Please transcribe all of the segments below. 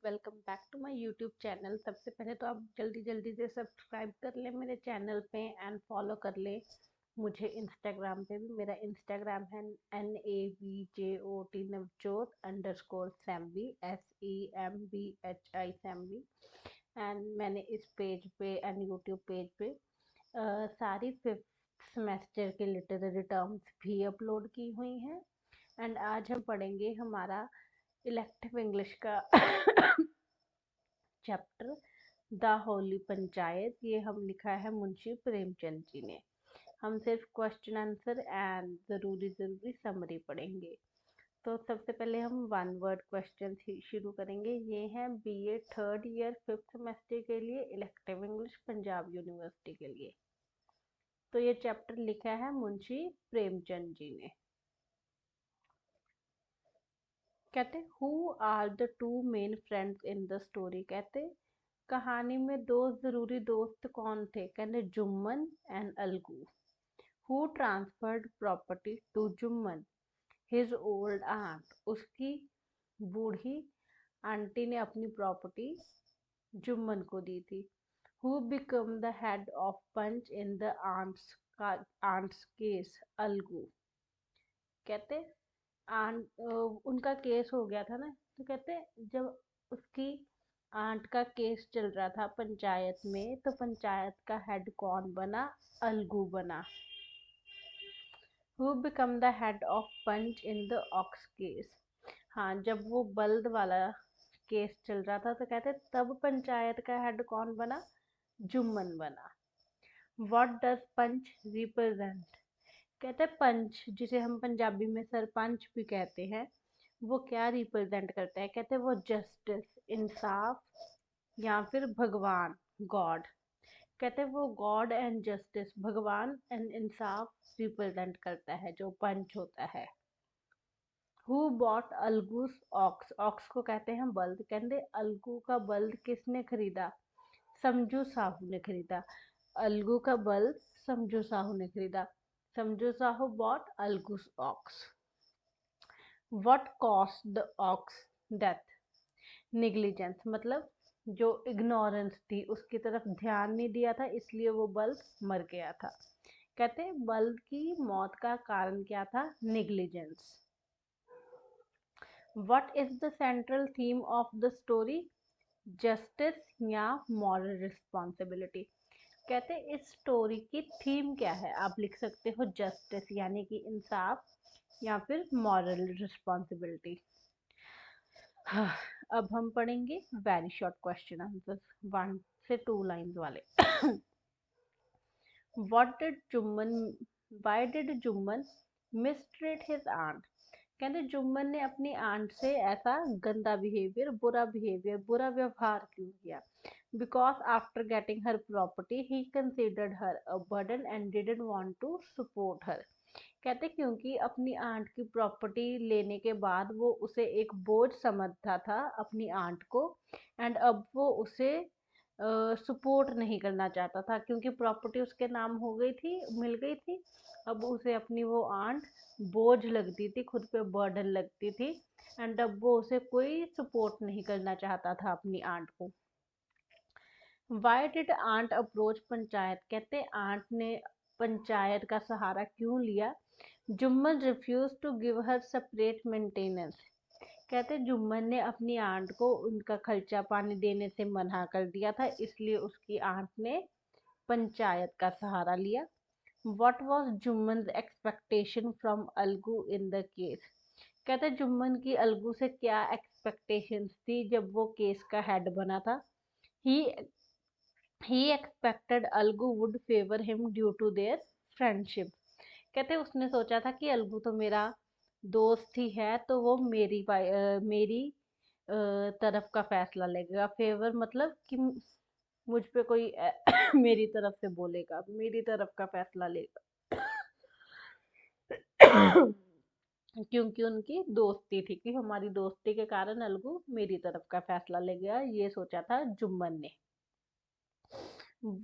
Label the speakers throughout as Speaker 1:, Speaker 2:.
Speaker 1: Welcome back to my YouTube channel. सबसे पहले तो आप जल्दी जल्दी से सब्सक्राइब कर ले मेरे चैनल पे एंड फॉलो कर ले मुझे इंस्टाग्राम पे भी। मेरा इंस्टाग्राम है NAVJOT नवजोत_सैम्बी SEMBHI सैम्बी। एंड मैंने इस पेज पे एंड यूट्यूब पेज पे सारी 5th सेमेस्टर के लिटरेरी टर्म्स भी अपलोड की हुई हैं। एंड आज हम पढ़ेंगे हमारा इलेक्टिव इंग्लिश का चैप्टर द होली पंचायत। ये हम लिखा है मुंशी प्रेमचंद जी ने। हम सिर्फ क्वेश्चन आंसर एंड ज़रूरी ज़रूरी समरी पढ़ेंगे। तो सबसे पहले हम वन वर्ड क्वेश्चन शुरू करेंगे। ये है BA 3rd year 5th semester के लिए इलेक्टिव इंग्लिश पंजाब यूनिवर्सिटी के लिए। तो ये चैप्टर लिखा है मुंशी प्रेमचंद जी ने। कहते who are the two main friends in the story. कहते कहानी में दो जरूरी दोस्त कौन थे। कहते Jumman and Alagu. Who transferred property to Jumman. His old aunt. उसकी बूढ़ी आंटी ने अपनी प्रॉपर्टी जुम्मन को दी थी। Who become the head of panch in the aunt's case. Alagu. कहते उनका केस हो गया था ना, तो कहते जब उसकी आंट का केस चल रहा था पंचायत में, तो पंचायत का हेड कौन बना। अलगू बना। Who become the head of panch in the ox case. हाँ, जब वो बल्द वाला केस चल रहा था तो कहते तब पंचायत का हेड कौन बना। जुम्मन बना। What does panch represent. कहते हैं पंच, जिसे हम पंजाबी में सरपंच भी कहते हैं, वो क्या रिप्रेजेंट करता है। कहते हैं वो जस्टिस, इंसाफ या फिर भगवान, गॉड। कहते हैं वो गॉड एंड जस्टिस, भगवान एंड इंसाफ रिप्रेजेंट करता है जो पंच होता है। Who bought Algu's ox. Ox को कहते हैं बल्द। कहते अलगू का बल्द किसने खरीदा। समझू साहू ने खरीदा। अलगू का बल्द समझू साहू ने खरीदा। Samjhu Sahu bought Algu's ox. What cost the ox death. Negligence, मतलब जो इग्नोरेंस थी, उसकी तरफ ध्यान नहीं दिया था, इसलिए वो बल्द मर गया था। कहते हैं बल्द की मौत का कारण क्या था। Negligence. What is the central theme of the story. Justice या मॉरल रिस्पॉन्सिबिलिटी। कहते हैं इस स्टोरी की थीम क्या है। आप लिख सकते हो जस्टिस यानी कि इंसाफ, या फिर मॉरल रिस्पॉन्सिबिलिटी। हाँ, अब हम पढ़ेंगे वेरी शॉर्ट क्वेश्चन आंसर, 1 से 2 लाइंस वाले। What did Jumman Why did Jumman mistreat his aunt। कहते जुम्मन ने अपनी आंट से ऐसा गंदा बिहेवियर, बुरा व्यवहार क्यों किया। Because after getting her property he considered her a burden and didn't want to support her. कहते क्योंकि अपनी आंट की प्रॉपर्टी लेने के बाद वो उसे एक बोझ समझता था, अपनी आंट को, एंड अब वो उसे सपोर्ट नहीं करना चाहता था, क्योंकि प्रॉपर्टी उसके नाम हो गई थी, मिल गई थी। अब उसे अपनी वो आंट बोझ लगती थी, खुद पे बर्डन लगती थी, एंड अब वो उसे कोई सपोर्ट नहीं करना चाहता था अपनी आंट को। Why did aunt approach panchayat. कहते आंट ने पंचायत का सहारा क्यों लिया। Jumman refuse to give her separate maintenance. कहते जुम्मन ने अपनी आंट को उनका खर्चा पानी देने से मना कर दिया था, इसलिए उसकी आंट ने पंचायत का सहारा लिया। What was Jumman expectation from Algu in the case. कहते जुम्मन की अलगू से क्या एक्सपेक्टेशंस थी जब वो केस का हेड बना था। He expected Algu would favour him due to their friendship. कहते उसने सोचा था कि अलगू तो मेरा दोस्त ही है, तो वो मेरी तरफ का फैसला लेगा। फेवर मतलब कि मुझ पे कोई मेरी तरफ से बोलेगा, मेरी तरफ का फैसला लेगा। क्योंकि उनकी दोस्ती थी, कि हमारी दोस्ती के कारण अलगू मेरी तरफ का फैसला ले गया, ये सोचा था जुम्मन ने।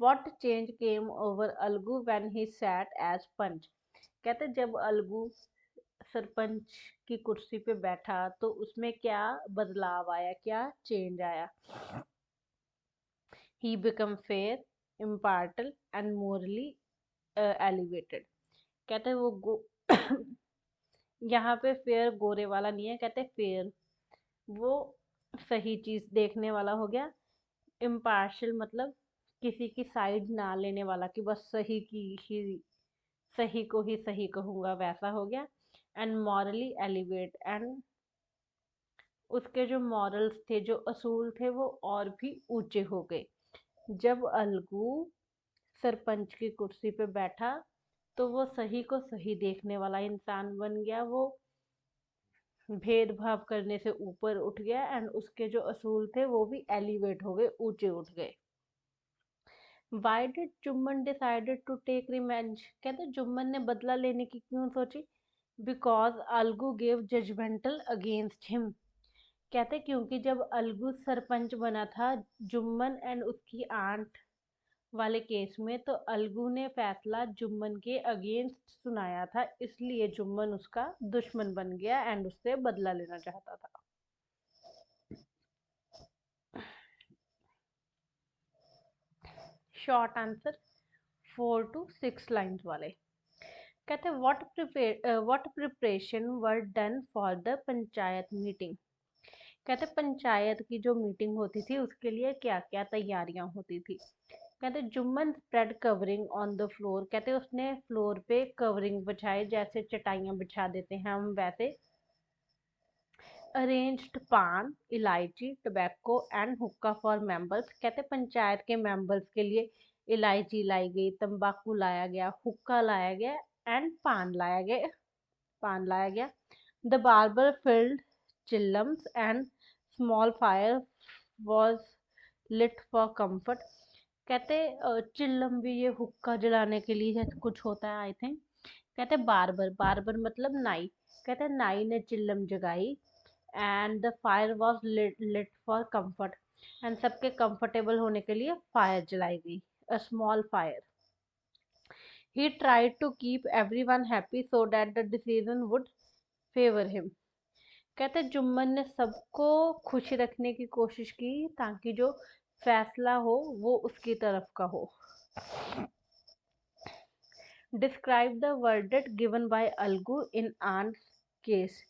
Speaker 1: What change came over Algu when he sat as पंच। कहते जब अलगू सरपंच की कुर्सी पे बैठा तो उसमें क्या बदलाव आया, क्या चेंज आया? He become fair, impartial and morally elevated. कहते हैं वो यहाँ पे फेयर गोरे वाला नहीं है, कहते फेयर वो सही चीज देखने वाला हो गया। इम्पार्शियल मतलब किसी की साइड ना लेने वाला कि बस सही की ही सही को ही सही कहूंगा, वैसा हो गया। एंड मॉरली एलिवेट, एंड उसके जो मॉरल्स थे, जो असूल थे, वो और भी ऊंचे हो गए। जब अलगू सरपंच की कुर्सी पे बैठा तो वो सही को सही देखने वाला इंसान बन गया, वो भेदभाव करने से ऊपर उठ गया, एंड उसके जो असूल थे वो भी एलिवेट हो गए, ऊंचे उठ गए। Why did Jumman decided to take revenge? कहते जुम्मन ने बदला लेने की क्यों सोची? Because Algu gave judgemental against him. कहते क्योंकि जब अलगू सरपंच बना था जुम्मन एंड उसकी आंट वाले केस में, तो अलगू ने फैसला जुम्मन के अगेंस्ट सुनाया था, इसलिए जुम्मन उसका दुश्मन बन गया एंड उससे बदला लेना चाहता था। शॉर्ट आंसर 4 to 6 लाइन्स वाले। कहते what preparation were done for the panchayat meeting? कहते पंचायत की जो मीटिंग होती थी उसके लिए क्या क्या तैयारियां होती थी? कहते Jumman spread covering on the floor. कहते उसने फ्लोर पे कवरिंग बिछाई, जैसे चटाइयां बिछा देते हैं हम वैसे। अरेंज्ड पान, इलायची, टबैको एंड हुक्का फॉर मेंबर्स। कहते पंचायत के मेंबर्स के लिए इलायची लाई गई, तंबाकू लाया गया, हुक्का लाया गया एंड पान लाया गया। The barber filled chillums and small fire was lit for comfort. कहते चिल्लम भी ये हुक्का जलाने के लिए कुछ होता है आई थिंक। कहते बार्बर, बार्बर मतलब नाई। कहते नाई ने चिल्लम जगाई and the fire was lit for comfort, and सबके कंफर्टेबल होने के लिए फायर जलाई गई, a small fire. He tried to keep everyone happy so that the decision would favour him. कहते जुम्मन ने सबको खुश रखने की कोशिश की ताकि जो फैसला हो वो उसकी तरफ का हो। Describe the verdict given by Alagu in aunt case.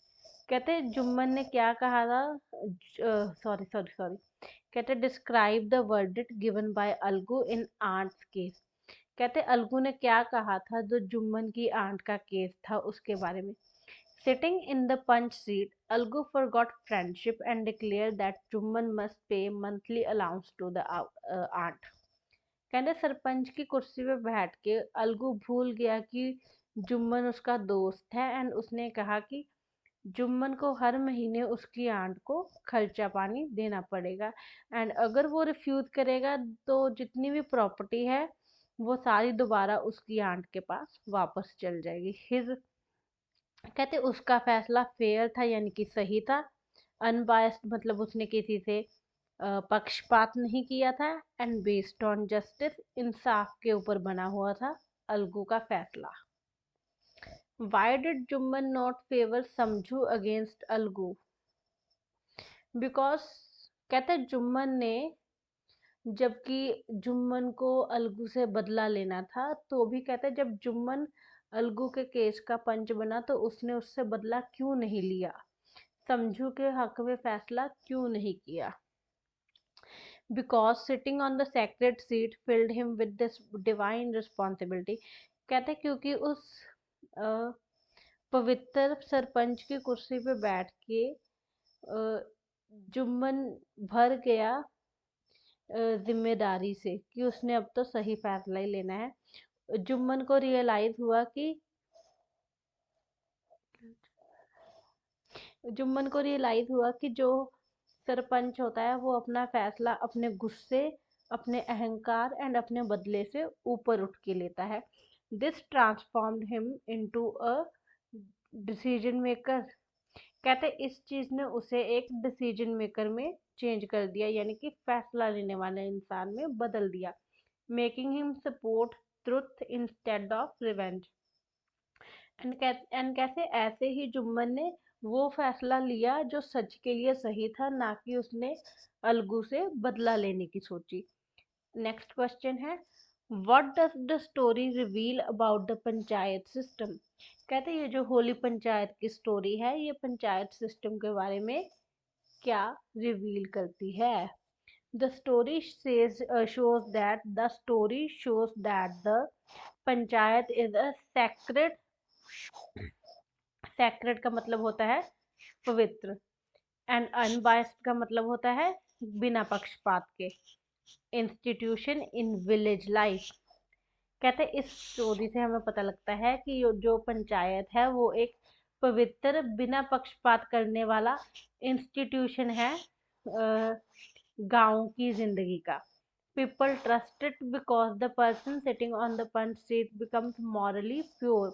Speaker 1: कहते जुम्मन ने क्या कहा था? सॉरी सॉरी सॉरी कहते describe the verdict given by Alagu in aunt's case. कहते अलगू ने क्या कहा था जो जुम्मन की आंट का केस था उसके बारे में। Sitting in the punch seat, Algu forgot friendship and declared that Jumman must pay monthly allowance to the aunt. कहते सरपंच की कुर्सी पे बैठ के अलगू भूल गया कि जुम्मन उसका दोस्त है, एंड उसने कहा कि जुम्मन को हर महीने उसकी आंट को खर्चा पानी देना पड़ेगा, एंड अगर वो रिफ्यूज करेगा तो जितनी भी प्रॉपर्टी है वो सारी दोबारा उसकी आंट के पास वापस चल जाएगी। हिज कहते उसका फैसला फेयर था यानी कि सही था। अनबायस्ड मतलब उसने किसी से पक्षपात नहीं किया था, एंड बेस्ड ऑन जस्टिस इंसाफ के ऊपर बना हुआ था अलगू का फैसला। Y did Jumman not favour समझू अगेंस्ट अलगू? बिकॉज कहते जुम्मन ने, जबकि जुम्मन को अलगू से बदला लेना था, तो भी कहते जब जुम्मन अलगू के केस का पंच बना तो उसने उससे बदला क्यों नहीं लिया, समझू के हक में फैसला क्यों नहीं किया? Because sitting on the sacred seat field him with this divine responsibility. कहते क्योंकि उस पवित्र सरपंच की कुर्सी पे बैठ के जुम्मन भर गया जिम्मेदारी से कि उसने अब तो सही फैसला ही लेना है। जुम्मन को रियलाइज हुआ कि जो सरपंच होता है वो अपना फैसला अपने गुस्से, अपने अहंकार एंड अपने बदले से ऊपर उठ के लेता है। This transformed him into a decision maker. कहते इस चीज ने उसे एक डिसीजन मेकर में चेंज कर दिया, यानी कि फैसला लेने वाले इंसान में बदल दिया। Making him support truth instead of revenge. And कैसे ऐसे ही जुम्मन ने वो फैसला लिया जो सच के लिए सही था, ना कि उसने अलगू से बदला लेने की सोची। नेक्स्ट क्वेश्चन है, what does the story reveal about the panchayat system. कहते हैं ये जो होली पंचायत की स्टोरी है, ये पंचायत सिस्टम के बारे में क्या रिवील करती है। The story shows that the panchayat is a sacred का मतलब होता है पवित्र, एंड अनबायस्ड का मतलब होता है बिना पक्षपात के, इंस्टीट्यूशन इन विलेज लाइफ। कहते हैं इस स्टोरी से हमें पता लगता है कि जो पंचायत है वो एक पवित्र बिना पक्षपात करने वाला इंस्टीट्यूशन है गांव की जिंदगी का। People trust it because the person sitting on the panch seat becomes morally pure.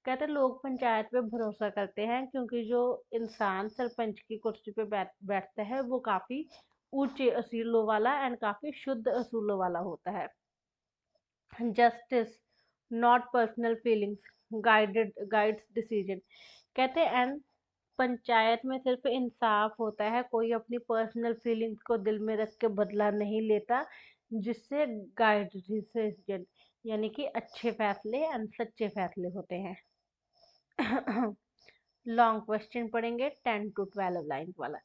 Speaker 1: कहते हैं लोग पंचायत पे भरोसा करते हैं क्योंकि जो इंसान सरपंच की कुर्सी पे बैठता है वो काफी ऊंचे असूलों वाला एंड काफी शुद्ध असूलों वाला होता है। Justice not personal feelings guides decision. कहते हैं एंड पंचायत में सिर्फ इंसाफ होता है, कोई अपनी पर्सनल फीलिंग्स को दिल में रख के बदला नहीं लेता, जिससे गाइड डिसीजन यानी कि अच्छे फैसले एंड सच्चे फैसले होते हैं। लॉन्ग क्वेश्चन पढ़ेंगे 10 to 12 लाइन वाला।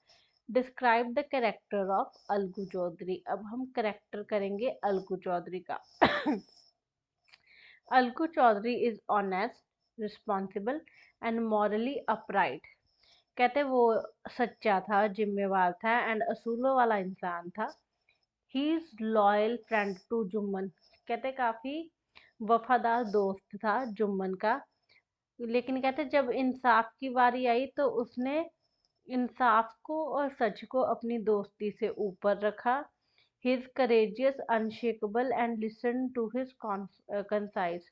Speaker 1: Describe the character of Alagu Chaudhary. अब हम कैरेक्टर करेंगे अलगू चौधरी का। Alagu Chaudhary is honest, responsible and morally upright. कहते वो सच्चा था, जिम्मेवार था एंड असूलों वाला इंसान था। He is loyal friend to Jumman. कहते काफी वफादार दोस्त था जुम्मन का। लेकिन कहते जब इंसाफ की बारी आई तो उसने इंसाफ को और सच को अपनी दोस्ती से ऊपर रखा। He is courageous, unshakable and listen to his conscience.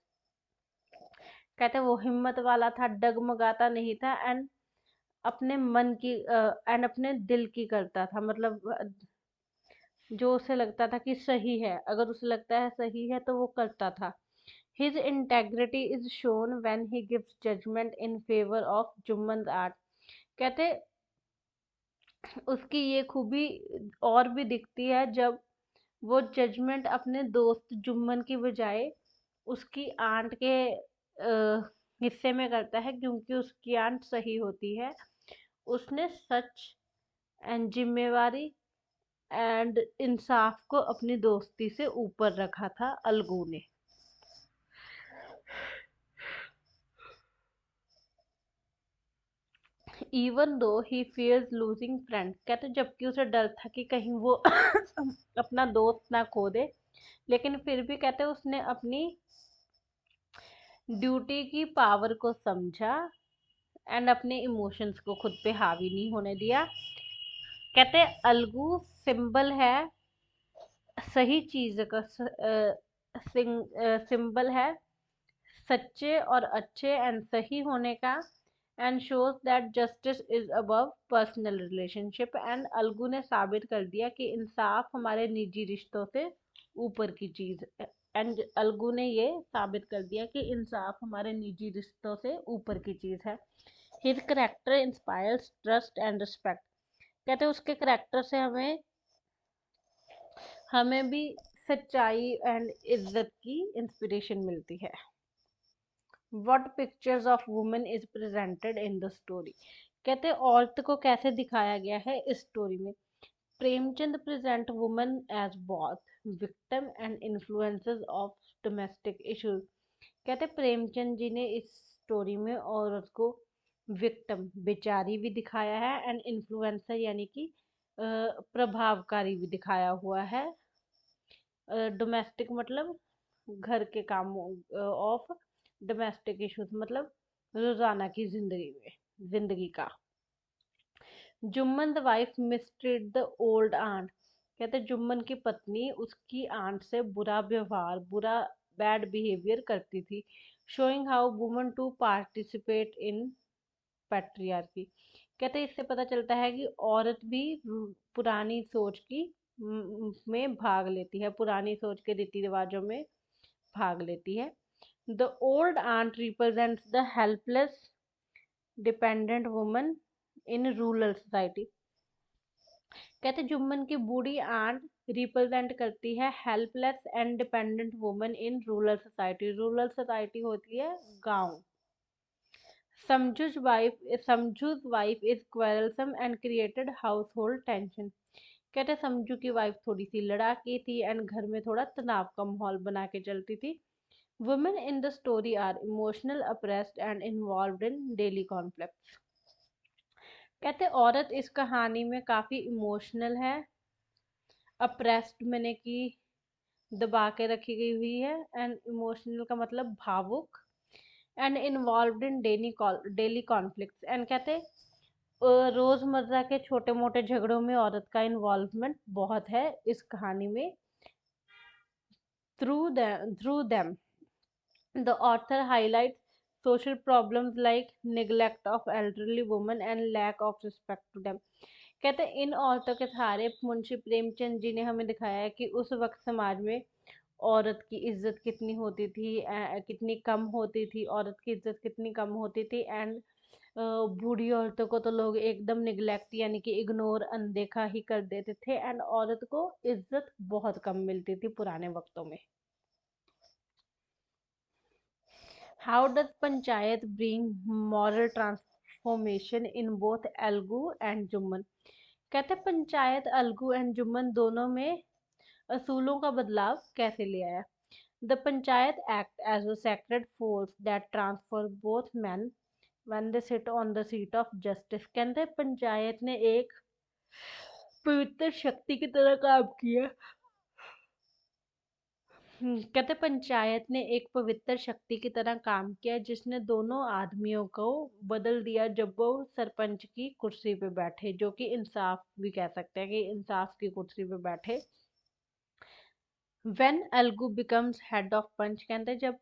Speaker 1: कहते वो हिम्मत वाला था, डगमगाता नहीं था एंड अपने मन की एंड अपने दिल की करता था। मतलब जो उसे लगता था कि सही है, अगर उसे लगता है सही है तो वो करता था। His integrity is shown when he gives judgement in favour of Jumman aunt. कहते उसकी ये खूबी और भी दिखती है जब वो जजमेंट अपने दोस्त जुम्मन की बजाय उसकी आंट के हिस्से में करता है, क्योंकि उसकी आंट सही होती है। उसने सच एंड जिम्मेवारी एंड इंसाफ को अपनी दोस्ती से ऊपर रखा था अलगू ने। इवन दो ही फियर्स लूजिंग फ्रेंड। कहते जबकि उसे डर था कि कहीं वो अपना दोस्त ना खो दे, लेकिन फिर भी कहते उसने अपनी ड्यूटी की पावर को समझा एंड अपने इमोशंस को खुद पे हावी नहीं होने दिया। कहते अलगू सिंबल है सही चीज का, सिंबल है सच्चे और अच्छे एंड सही होने का, and shows that justice is above personal relationship. And Algu ने साबित कर दिया कि इंसाफ हमारे निजी रिश्तों से ऊपर की चीज है। एंड अलगू ने ये साबित कर दिया कि इंसाफ हमारे निजी रिश्तों से ऊपर की चीज है। His character inspires trust and respect. कहते उसके करेक्टर से हमें हमें भी सच्चाई एंड इज्जत की इंस्पिरेशन मिलती है। What pictures of women is presented in the story। कहते औरत को कैसे दिखाया गया है इस स्टोरी में। Premchand present woman as both victim and influences of domestic issues. कहते प्रेमचंद जी ने इस स्टोरी में औरत को विक्टिम बेचारी भी दिखाया है एंड इन्फ्लुएंसर यानी कि प्रभावकारी भी दिखाया हुआ है। डोमेस्टिक मतलब घर के कामों ऑफ डोमेस्टिक इश्यूज मतलब रोजाना की जिंदगी का। Jumman the wife mistreat the old aunt. कहते जुम्मन की पत्नी उसकी आंट से बुरा व्यवहार, बुरा बैड बिहेवियर करती थी। Showing how woman to participate in patriarchy. कहते इससे पता चलता है कि औरत भी पुरानी सोच की में भाग लेती है, पुरानी सोच के रीति रिवाजों में भाग लेती है। The old aunt represents the helpless dependent woman in rural society. कहते जुम्मन की बूढ़ी आंट रिप्रेजेंट करती है helpless and dependent woman in rural society. Rural society होती है गांव। समझू's wife is quarrelsome and created household tension. कहते समझू की वाइफ थोड़ी सी लड़ाकी थी एंड घर में थोड़ा तनाव का माहौल बना के चलती थी। Women in the story are emotional, oppressed and involved in daily conflict. कहते औरत इस कहानी में काफी इमोशनल है, अप्रेस्ड मैंने की दबा के रखी गई हुई है, एंड इमोशनल का मतलब भावुक, and involved in daily conflicts. And कहते रोजमर्रा के छोटे मोटे झगड़ों में औरत का इन्वॉल्वमेंट बहुत है इस कहानी में। Through them the author highlights social problems like neglect of elderly women and lack of respect to them। कहते हैं इन औरतों के सहारे मुंशी प्रेमचंद जी ने हमें दिखाया है कि उस वक्त समाज में औरत की इज्जत कितनी होती थी, कितनी कम होती थी, औरत की इज्जत कितनी कम होती थी। एंड बूढ़ी औरतों को तो लोग एकदम निगलेक्ट यानी कि इग्नोर, अनदेखा ही कर देते थे, एंड औरत को इज्जत बहुत कम मिलती थी पुराने वक्तों में। How does Panchayat bring moral transformation in both Algu and Jummन? कहते पंचायत अलगू एंड जुम्मन दोनों में असूलों का बदलाव कैसे ले आया। The Panchayat act as a sacred force that transfer both men when they sit on the seat of justice। कहते पंचायत ने एक पवित्र शक्ति की तरह काम किया। कहते पंचायत ने एक पवित्र शक्ति की तरह काम किया जिसने दोनों आदमियों को बदल दिया जब वो सरपंच की कुर्सी पे बैठे, जो कि इंसाफ भी कह सकते हैं कि इंसाफ की कुर्सी पे बैठे। When Algu becomes head of पंच, कहते जब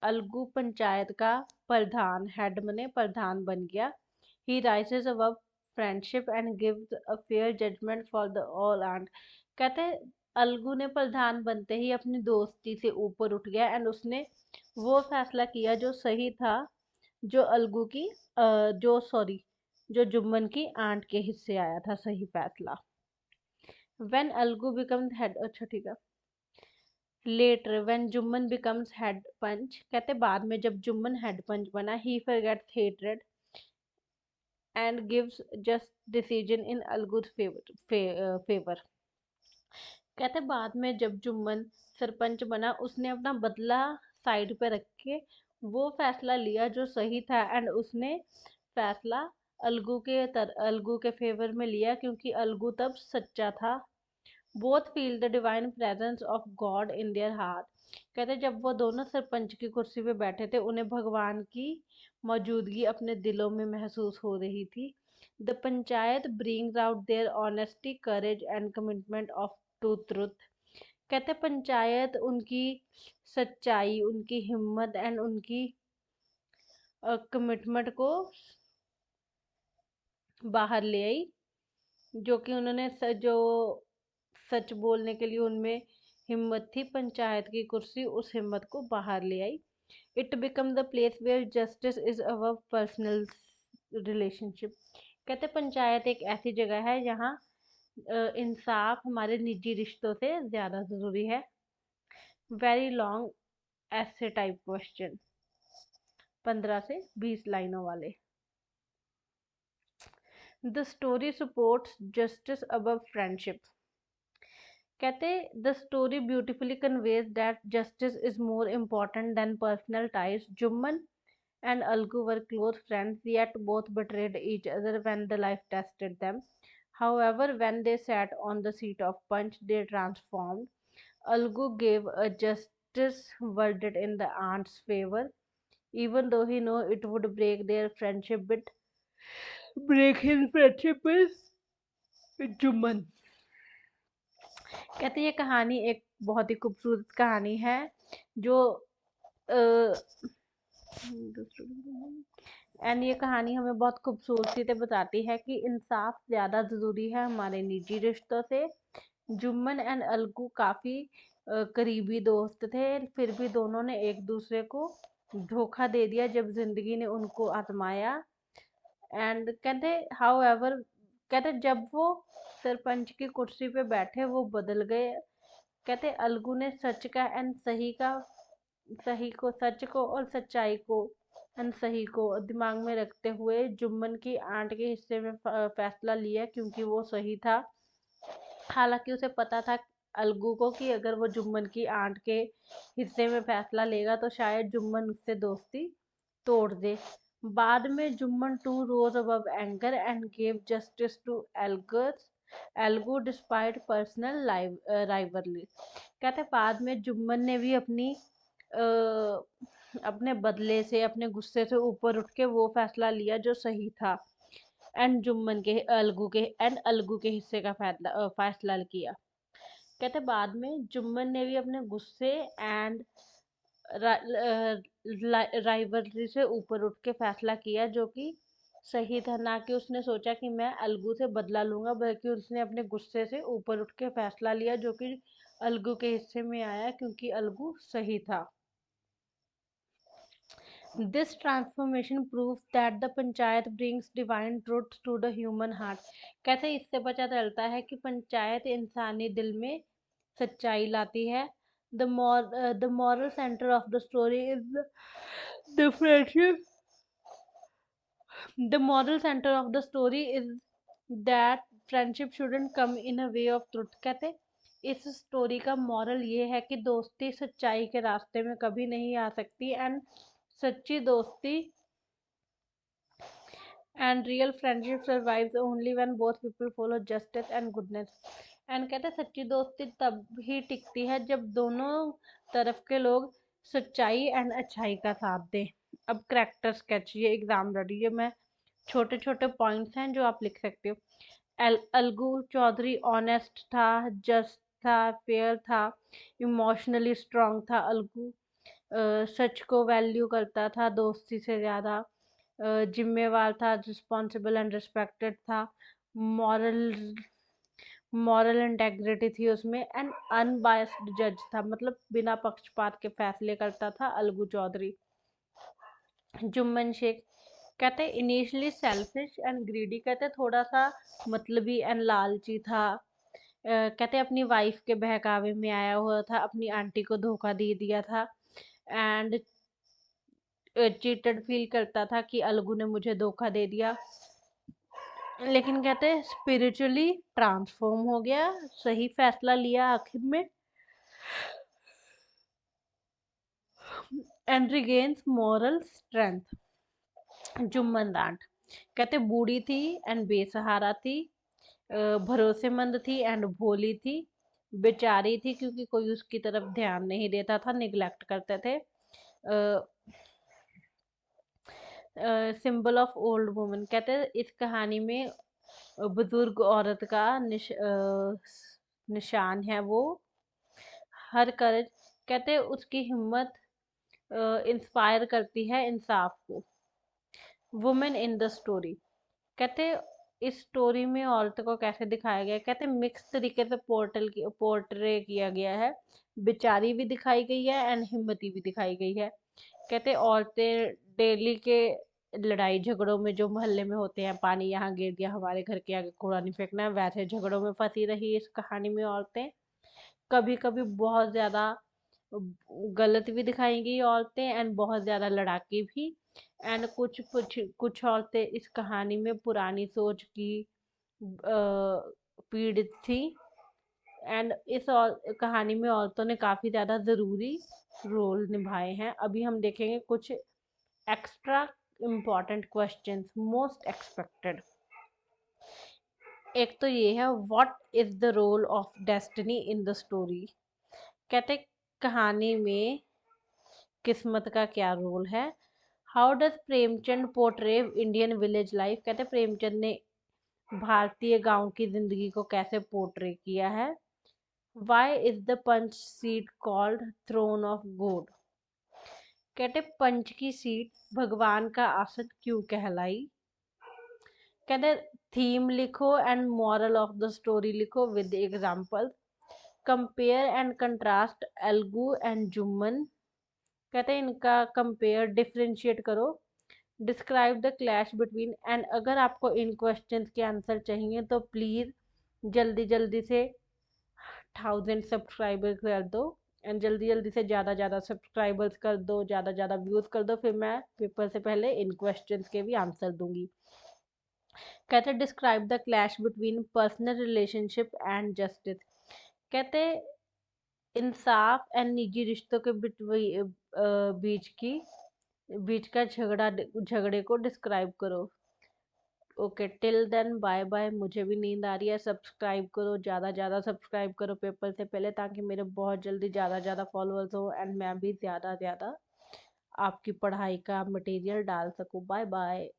Speaker 1: अलगू पंचायत का प्रधान, हेड मने प्रधान बन गया, he rises above friendship and gives a fair judgment for the all and। कहते अलगू ने प्रधान बनते ही अपनी दोस्ती से ऊपर उठ गया एंड उसने वो फैसला किया जो सही था, जो अलगू की जो जुम्मन की आंट के हिस्से आया था सही फैसला। When अलगू becomes head, अच्छा ठीक है। Later when Jumman becomes head पंच, कहते बाद में जब जुम्मन हेड पंच बना, he forgets hatred and gives just decision in अलगू's favor। कहते बाद में जब जुम्मन सरपंच बना, उसने अपना बदला साइड पे रख के वो फैसला लिया जो सही था, एंड उसने फैसला अलगू के फेवर में लिया क्योंकि अलगू तब सच्चा था। Both feel the divine presence of God in their heart. कहते जब वो दोनों सरपंच की कुर्सी पे बैठे थे, उन्हें भगवान की मौजूदगी अपने दिलों में महसूस हो रही थी। The panchayat brings out their honesty, courage and commitment of to truth. कहते पंचायत उनकी सच्चाई, उनकी हिम्मत एंड उनकी कमिटमेंट को बाहर ले आई, जो कि उन्होंने जो सच बोलने के लिए उनमें हिम्मत थी, पंचायत की कुर्सी उस हिम्मत को बाहर ले आई। It become the place where justice is over personal relationship. कहते पंचायत एक ऐसी जगह है जहाँ इंसाफ हमारे निजी रिश्तों से ज़्यादा ज़रूरी है। वेरी लॉन्ग ऐसे टाइप क्वेश्चन, 15 से 20 लाइनों वाले। The story supports justice above friendship. कहते the story beautifully conveys that justice is more important than personal ties. Jumman and Algu were close friends, yet both betrayed each other when the life tested them. However, when they sat on the seat of punch, they transformed. Algu gave a justice verdict in the aunt's favor, even though he knew it would break his friendship with Juman। कहते ये कहानी एक बहुत ही खूबसूरत कहानी है जो and ये कहानी हमें बहुत खूबसूरती से बताती है कि इंसाफ ज़्यादा ज़रूरी है हमारे निजी रिश्तों से। जुम्मन एंड अलगू काफ़ी करीबी दोस्त थे, फिर भी दोनों ने एक दूसरे को धोखा दे दिया जब जिंदगी ने उनको आजमाया। एंड कहते हाउएवर, कहते जब वो सरपंच की कुर्सी पे बैठे वो बदल गए। कहते अलगू ने सच का एंड सही को, सच को और सच्चाई को एंड सही को दिमाग में रखते हुए जुम्मन की आंट के हिस्से में फैसला लिया, क्योंकि वो सही था। हालांकि उसे पता था अलगू को कि अगर वो जुम्मन की आंट के हिस्से में फैसला लेगा तो शायद जुम्मन उससे दोस्ती तोड़ दे। बाद में Jumman too rose above anger and gave justice to Algu despite personal rivalry. कहते बाद में जुम्मन ने भी अपने बदले से, अपने गुस्से से ऊपर उठ के वो फैसला लिया जो सही था। एंड अलगू के हिस्से का फैसला किया। कहते बाद में जुम्मन ने भी अपने गुस्से एंड राइवलरी से ऊपर उठ के फैसला किया जो कि सही था। ना कि उसने सोचा कि मैं अलगू से बदला लूंगा, बल्कि उसने अपने गुस्से से ऊपर उठ के फैसला लिया जो कि अलगू के हिस्से में आया, क्योंकि अलगू सही था। This transformation proves that the panchayat brings divine truth to the human heart। कहते इससे पता चलता है कि पंचायत इंसानी दिल में सच्चाई लाती है। The moral center of the story is the friendship The moral center of the story is that friendship shouldn't come in a way of truth। कहते इस स्टोरी का मॉरल ये है कि दोस्ती सच्चाई के रास्ते में कभी नहीं आ सकती। एंड सच्ची दोस्ती and real friendship survives only when both people follow justice and goodness. And कहते सच्ची दोस्ती तब ही टिकती है जब दोनों तरफ के लोग सच्चाई एंड अच्छाई का साथ दें। अब कैरेक्टर स्केच, ये एग्जाम रेडी, ये मैं छोटे छोटे पॉइंट्स हैं जो आप लिख सकते हो। अलगू चौधरी ऑनेस्ट था, जस्ट था, फेयर था, इमोशनली स्ट्रांग था। अलगू सच को वैल्यू करता था दोस्ती से ज़्यादा। जिम्मेवार था, रिस्पॉन्सिबल एंड रिस्पेक्टेड था। मॉरल मॉरल इंटेग्रिटी थी उसमें। एंड अनबायस्ड जज था, मतलब बिना पक्षपात के फैसले करता था अलगू चौधरी। जुम्मन शेख कहते इनिशियली सेल्फिश एंड ग्रीडी, कहते थोड़ा सा मतलबी एंड लालची था। कहते अपनी वाइफ के बहकावे में आया हुआ था, अपनी आंटी को धोखा दे दिया था। एंड चीटेड फील करता था कि अलगू ने मुझे धोखा दे दिया। लेकिन कहते स्पिरिचुअली ट्रांसफॉर्म हो गया, सही फैसला लिया आखिर में। And regains moral strength. Jumman डांट कहते बूढ़ी थी एंड बेसहारा थी, भरोसेमंद थी एंड भोली थी, बेचारी थी क्योंकि कोई उसकी तरफ ध्यान नहीं देता था, निगलेक्ट करते थे। सिंबल ऑफ ओल्ड वुमन, कहते इस कहानी में बुजुर्ग औरत का निशान है वो। हर करेज, कहते उसकी हिम्मत इंस्पायर करती है इंसाफ को। वुमेन इन द स्टोरी, कहते इस स्टोरी में औरत को कैसे दिखाया गया है। कहते मिक्स तरीके से पोर्ट्रे किया गया है। बेचारी भी दिखाई गई है एंड हिम्मती भी दिखाई गई है। कहते औरतें डेली के लड़ाई झगड़ों में जो मोहल्ले में होते हैं, पानी यहाँ गिर गया, हमारे घर के आगे कूड़ा नहीं फेंकना है, वैसे झगड़ों में फंसी रही इस कहानी में औरतें। कभी कभी बहुत ज़्यादा गलत भी दिखाई गई औरतें एंड बहुत ज़्यादा लड़ाकी भी। एंड कुछ कुछ कुछ औरतें इस कहानी में पुरानी सोच की पीड़ित थी। एंड इस कहानी में औरतों ने काफ़ी ज़्यादा ज़रूरी रोल निभाए हैं। अभी हम देखेंगे कुछ extra important questions, most expected. एक तो ये है, what is the role of destiny in the story. कहते कहानी में किस्मत का क्या रोल है। How does Premchand portray Indian village life, कहते प्रेमचंद ने भारतीय गांव की जिंदगी को कैसे पोर्ट्रे किया है। Why is the panch seat called throne of God, कहते पंच की सीट भगवान का आसन क्यों कहलाई। कहते थीम लिखो and moral of the story लिखो with example. Compare and contrast Algu and Jumman, कहते हैं इनका कंपेयर डिफरेंशिएट करो। Describe the clash between, and अगर आपको इन क्वेश्चंस के आंसर चाहिए तो प्लीज़ जल्दी जल्दी से 1000 सब्सक्राइबर कर दो, एंड जल्दी जल्दी से ज़्यादा ज़्यादा सब्सक्राइबर्स कर दो, ज़्यादा ज़्यादा व्यूज़ कर दो, फिर मैं पेपर से पहले इन क्वेश्चंस के भी आंसर दूंगी। कहते हैं describe the clash between personal relationship and justice, कहते इंसाफ एंड निजी रिश्तों के बीच का झगड़े को डिस्क्राइब करो। Okay, till then bye bye, मुझे भी नींद आ रही है। सब्सक्राइब करो, ज़्यादा ज़्यादा सब्सक्राइब करो पेपर से पहले, ताकि मेरे बहुत जल्दी ज़्यादा ज़्यादा फॉलोअर्स हो एंड मैं भी ज़्यादा ज़्यादा आपकी पढ़ाई का मटेरियल डाल सकूँ। Bye bye.